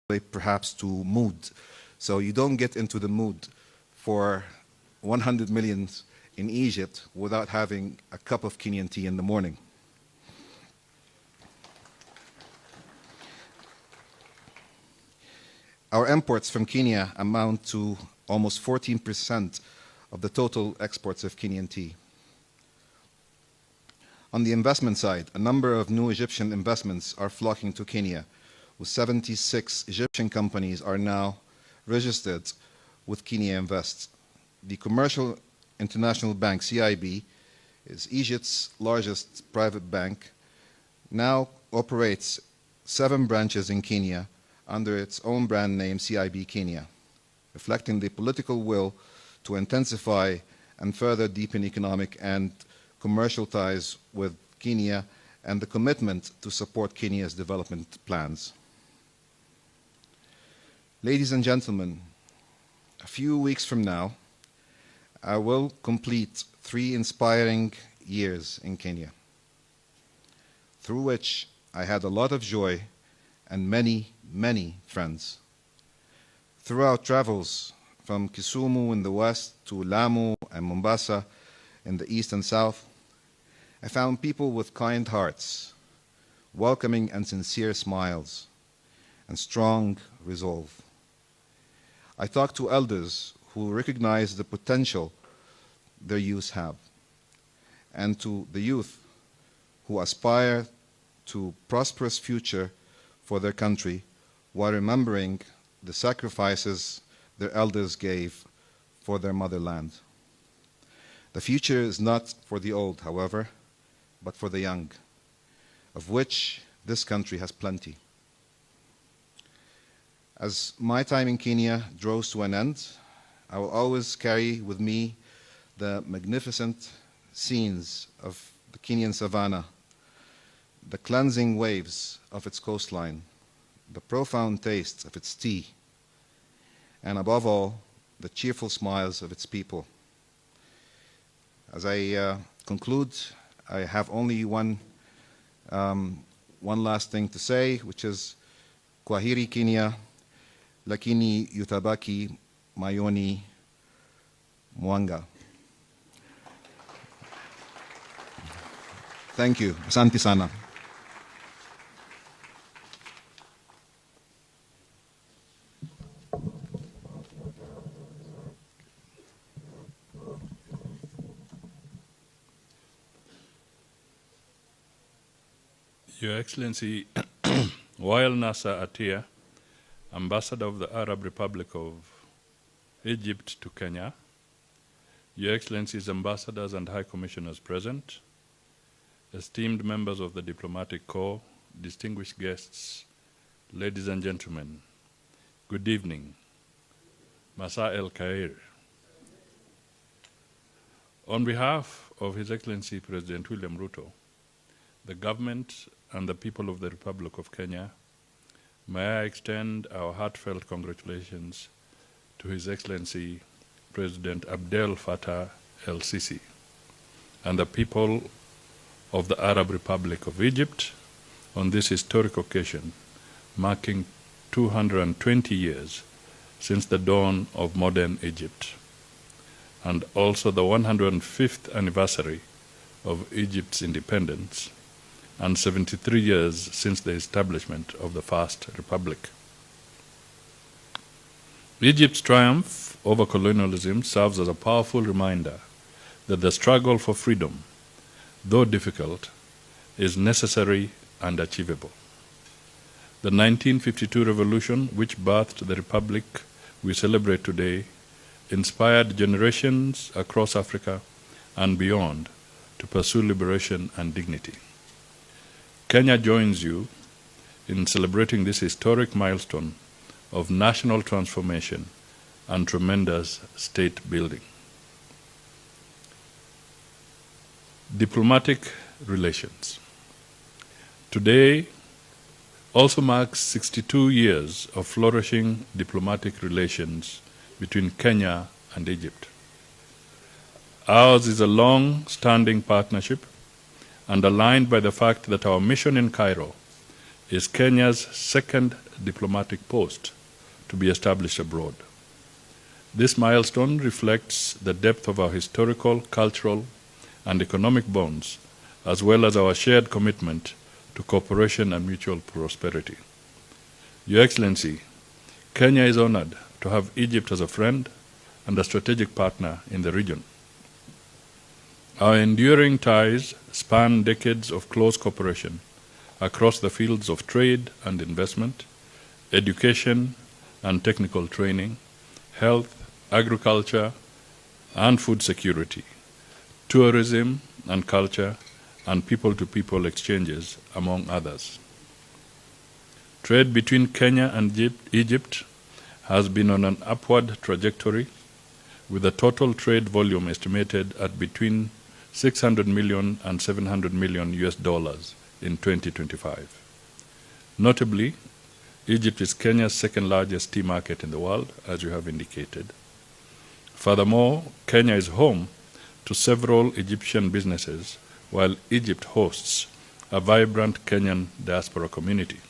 perhaps to mood. So you don't get into the mood for 100 million in Egypt without having a cup of Kenyan tea in the morning. Our imports from Kenya amount to almost 14% of the total exports of Kenyan tea. On the investment side, a number of new Egyptian investments are flocking to Kenya, with 76 Egyptian companies are now registered with Kenya Invest. The Commercial International Bank, CIB, is Egypt's largest private bank, now operates 7 branches in Kenya under its own brand name, CIB Kenya, reflecting the political will to intensify and further deepen economic and commercial ties with Kenya and the commitment to support Kenya's development plans. Ladies and gentlemen, a few weeks from now, I will complete 3 inspiring years in Kenya, through which I had a lot of joy and many, many friends. Throughout travels from Kisumu in the west to Lamu and Mombasa in the east and south, I found people with kind hearts, welcoming and sincere smiles, and strong resolve. I talked to elders who recognize the potential their youth have, and to the youth who aspire to a prosperous future for their country while remembering the sacrifices their elders gave for their motherland. The future is not for the old, however, but for the young, of which this country has plenty. As my time in Kenya draws to an end, I will always carry with me the magnificent scenes of the Kenyan savannah, the cleansing waves of its coastline, the profound taste of its tea, and above all, the cheerful smiles of its people. As I conclude, I have only one last thing to say, which is Kwaheri Kenya, lakini yutabaki mayoni mwanga. Thank you. Asante sana. Your Excellency, while Nasser Atia, Ambassador of the Arab Republic of Egypt to Kenya, Your Excellencies, Ambassadors and High Commissioners present, esteemed members of the Diplomatic Corps, distinguished guests, ladies and gentlemen, good evening. Masa El Khair. On behalf of His Excellency President William Ruto, the government and the people of the Republic of Kenya, may I extend our heartfelt congratulations to His Excellency President Abdel Fattah el-Sisi and the people of the Arab Republic of Egypt on this historic occasion, marking 220 years since the dawn of modern Egypt, and also the 105th anniversary of Egypt's independence, and 73 years since the establishment of the First Republic. Egypt's triumph over colonialism serves as a powerful reminder that the struggle for freedom, though difficult, is necessary and achievable. The 1952 revolution, which birthed the republic we celebrate today, inspired generations across Africa and beyond to pursue liberation and dignity. Kenya joins you in celebrating this historic milestone of national transformation and tremendous state building. Diplomatic relations. Today also marks 62 years of flourishing diplomatic relations between Kenya and Egypt. Ours is a long-standing partnership, underlined by the fact that our mission in Cairo is Kenya's second diplomatic post to be established abroad. This milestone reflects the depth of our historical, cultural, and economic bonds, as well as our shared commitment to cooperation and mutual prosperity. Your Excellency, Kenya is honored to have Egypt as a friend and a strategic partner in the region. Our enduring ties span decades of close cooperation across the fields of trade and investment, education and technical training, health, agriculture and food security, tourism and culture, and people-to-people exchanges, among others. Trade between Kenya and Egypt has been on an upward trajectory, with the total trade volume estimated at between 600 million and 700 million US dollars in 2025. Notably, Egypt is Kenya's second largest tea market in the world, as you have indicated. Furthermore, Kenya is home to several Egyptian businesses, while Egypt hosts a vibrant Kenyan diaspora community,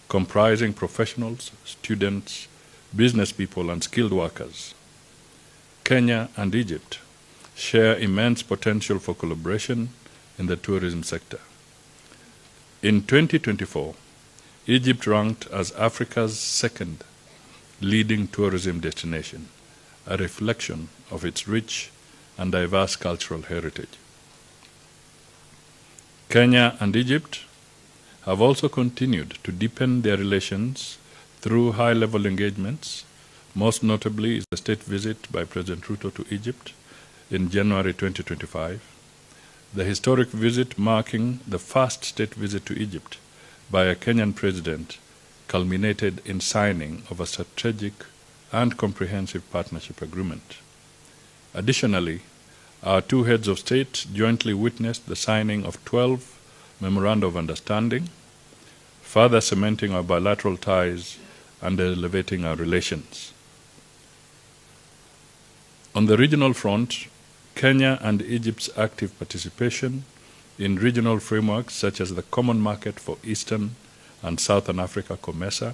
comprising professionals, students, business people, and skilled workers. Kenya and Egypt share immense potential for collaboration in the tourism sector. In 2024, Egypt ranked as Africa's second leading tourism destination, a reflection of its rich and diverse cultural heritage. Kenya and Egypt have also continued to deepen their relations through high-level engagements. Most notably is the state visit by President Ruto to Egypt in January 2025. The historic visit, marking the first state visit to Egypt by a Kenyan president, culminated in signing of a strategic and comprehensive partnership agreement. Additionally, our two heads of state jointly witnessed the signing of 12 memoranda of understanding, further cementing our bilateral ties and elevating our relations. On the regional front, Kenya and Egypt's active participation in regional frameworks such as the Common Market for Eastern and Southern Africa, COMESA,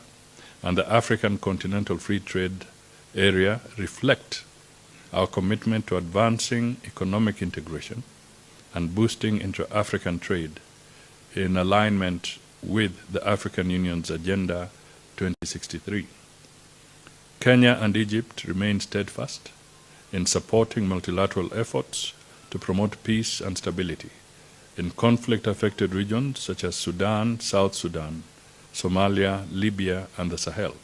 and the African Continental Free Trade Area reflect our commitment to advancing economic integration and boosting intra-African trade in alignment with the African Union's Agenda 2063. Kenya and Egypt remain steadfast in supporting multilateral efforts to promote peace and stability in conflict-affected regions such as Sudan, South Sudan, Somalia, Libya, and the Sahel.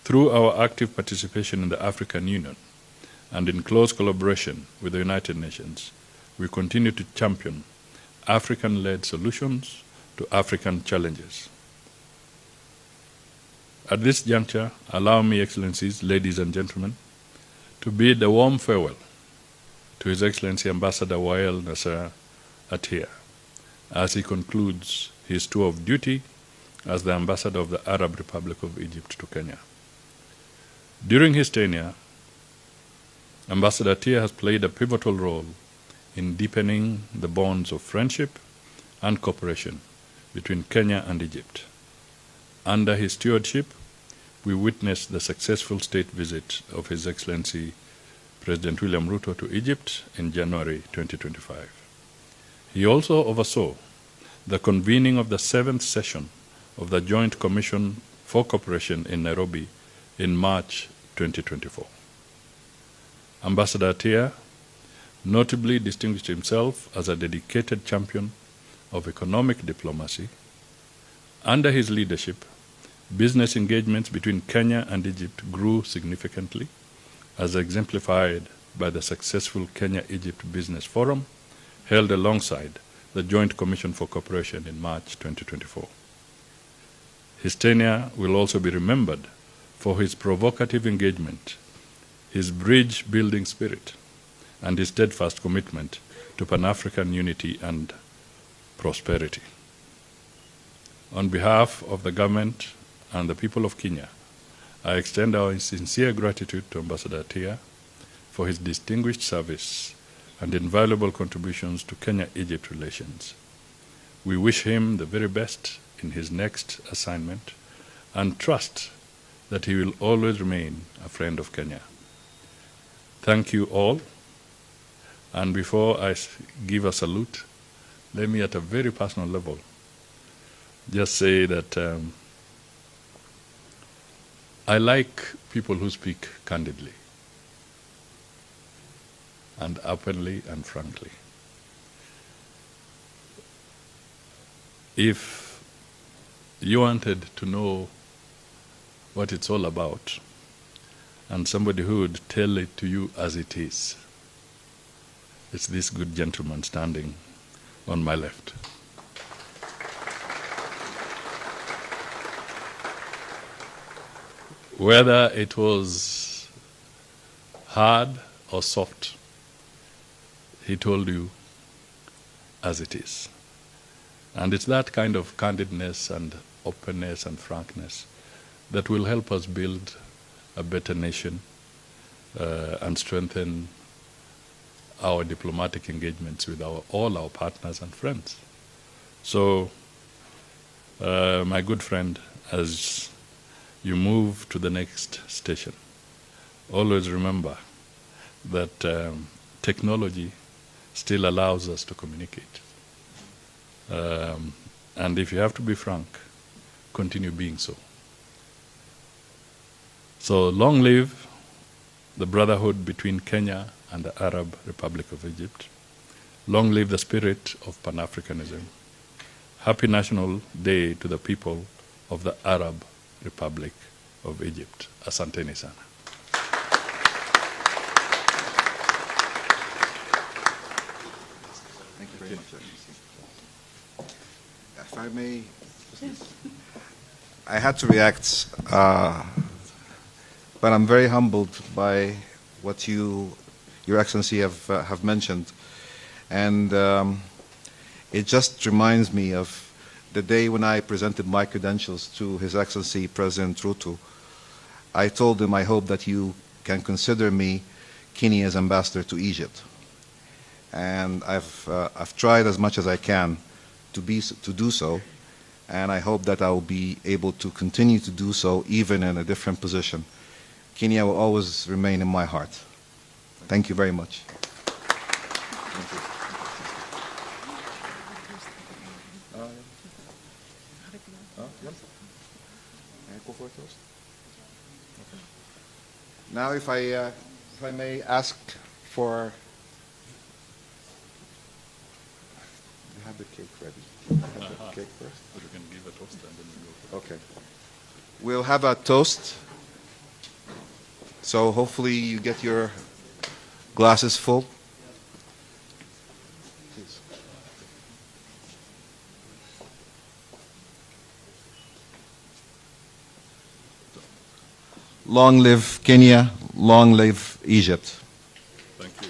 Through our active participation in the African Union and in close collaboration with the United Nations, we continue to champion African-led solutions to African challenges. At this juncture, allow me, Excellencies, ladies and gentlemen, to bid a warm farewell to His Excellency Ambassador Wael Nasser Attia as he concludes his tour of duty as the Ambassador of the Arab Republic of Egypt to Kenya. During his tenure, Ambassador Attia has played a pivotal role in deepening the bonds of friendship and cooperation between Kenya and Egypt. Under his stewardship, we witnessed the successful state visit of His Excellency President William Ruto to Egypt in January 2025. He also oversaw the convening of the 7th session of the Joint Commission for Cooperation in Nairobi in March 2024. Ambassador Attia notably distinguished himself as a dedicated champion of economic diplomacy. Under his leadership, business engagements between Kenya and Egypt grew significantly, as exemplified by the successful Kenya-Egypt Business Forum held alongside the Joint Commission for Cooperation in March 2024. His tenure will also be remembered for his provocative engagement, his bridge-building spirit, and his steadfast commitment to Pan-African unity and prosperity. On behalf of the government and the people of Kenya, I extend our sincere gratitude to Ambassador Attia for his distinguished service and invaluable contributions to Kenya-Egypt relations. We wish him the very best in his next assignment and trust that he will always remain a friend of Kenya. Thank you all. And before I give a salute, let me at a very personal level just say that I like people who speak candidly and openly and frankly. If you wanted to know what it's all about, and somebody who would tell it to you as it is, it's this good gentleman standing on my left. Whether it was hard or soft, he told you as it is. And it's that kind of candidness and openness and frankness that will help us build a better nation and strengthen our diplomatic engagements with all our partners and friends. So, my good friend, as you move to the next station, always remember that technology still allows us to communicate. And if you have to be frank, continue being so. So long live the brotherhood between Kenya and the Arab Republic of Egypt. Long live the spirit of Pan-Africanism. Happy National Day to the people of the Arab Republic of Egypt. Asanteni sana. Thank you very much. If I may, I had to react, but I'm very humbled by what Your Excellency have mentioned, and it just reminds me of the day when I presented my credentials to His Excellency President Ruto. I told him I hope that you can consider me Kenya's ambassador to Egypt, and I've tried as much as I can to do so, and I hope that I will be able to continue to do so even in a different position. Kenya will always remain in my heart. Thank you very much. Thank you. Now, if I may ask for, you have the cake ready. Have the cake first. You can give a toast and then we go. Okay. We'll have a toast. So hopefully you get your glasses full. Please. Long live Kenya, long live Egypt. Thank you.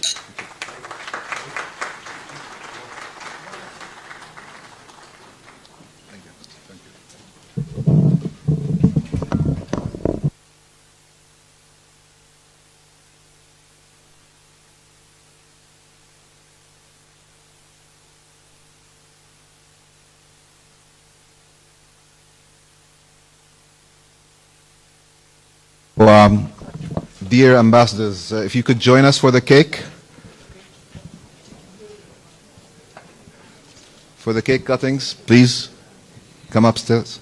Thank you. Thank you. Well, dear ambassadors, if you could join us for the cake. For the cake cuttings, please come upstairs.